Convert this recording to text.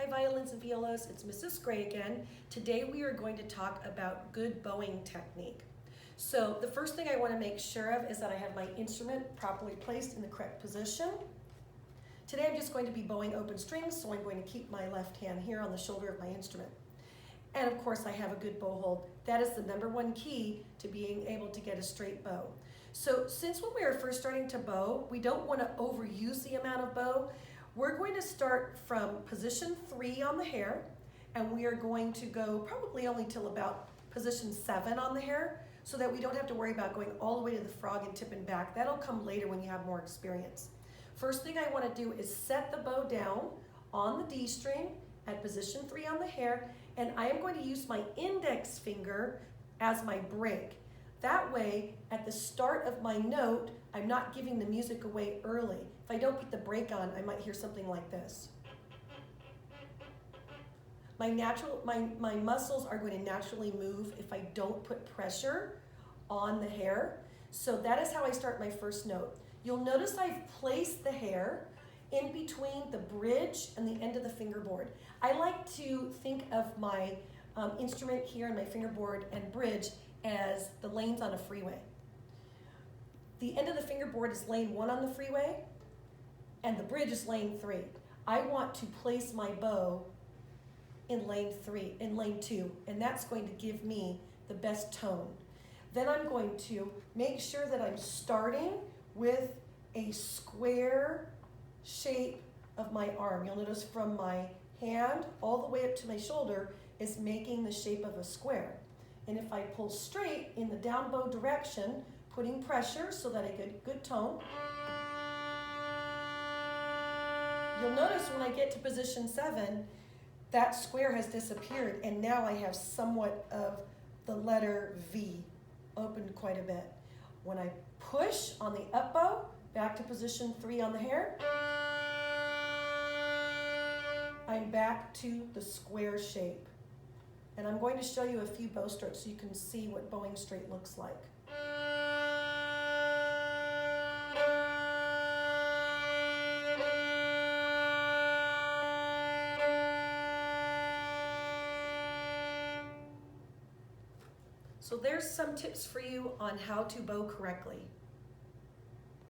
Hi violins and violas, it's Mrs. Gray again. Today we are going to talk about good bowing technique. So the first thing I want to make sure of is that I have my instrument properly placed in the correct position. Today I'm just going to be bowing open strings, so I'm going to keep my left hand here on the shoulder of my instrument. And of course I have a good bow hold. That is the #1 key to being able to get a straight bow. So since when we are first starting to bow, we don't want to overuse the amount of bow. We're going to start from position 3 on the hair, and we are going to go probably only till about position 7 on the hair, so that we don't have to worry about going all the way to the frog and tipping back. That'll come later when you have more experience. First thing I want to do is set the bow down on the D string at position 3 on the hair, and I am going to use my index finger as my break. That way, at the start of my note, I'm not giving the music away early. If I don't put the break on, I might hear something like this. My muscles are going to naturally move if I don't put pressure on the hair. So that is how I start my first note. You'll notice I've placed the hair in between the bridge and the end of the fingerboard. I like to think of my instrument here and my fingerboard and bridge as the lanes on a freeway. The end of the fingerboard is lane 1 on the freeway, and the bridge is lane 3. I want to place my bow in lane 2, and that's going to give me the best tone. Then I'm going to make sure that I'm starting with a square shape of my arm. You'll notice from my hand all the way up to my shoulder is making the shape of a square. And if I pull straight in the down bow direction, putting pressure so that I get good tone, you'll notice when I get to position 7, that square has disappeared, and now I have somewhat of the letter V opened quite a bit. When I push on the up bow, back to position 3 on the hair, I'm back to the square shape. And I'm going to show you a few bow strokes so you can see what bowing straight looks like. So there's some tips for you on how to bow correctly.